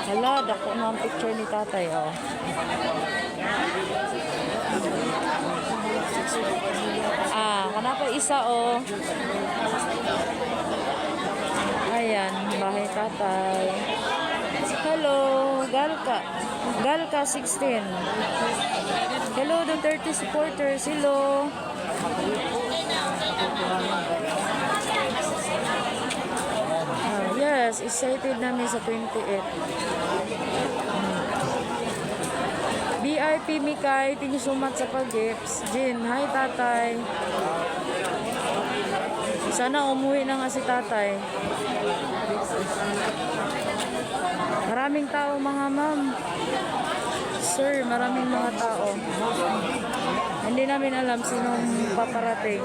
Hala, dako na ang picture ni tatay, oh. Kana pa isa, oh. Ayan, bahay tatay. Hello, Galka. Galka 16. Hello, Duterte supporters. Hello. Yes, excited namin sa 28. VIP Mikay, thank you so much sa pag-gifts. Jin, hi tatay. Sana umuwi na nga si tatay. Maraming tao mga ma'am. Sir, maraming mga tao. Hindi namin alam sinong paparating.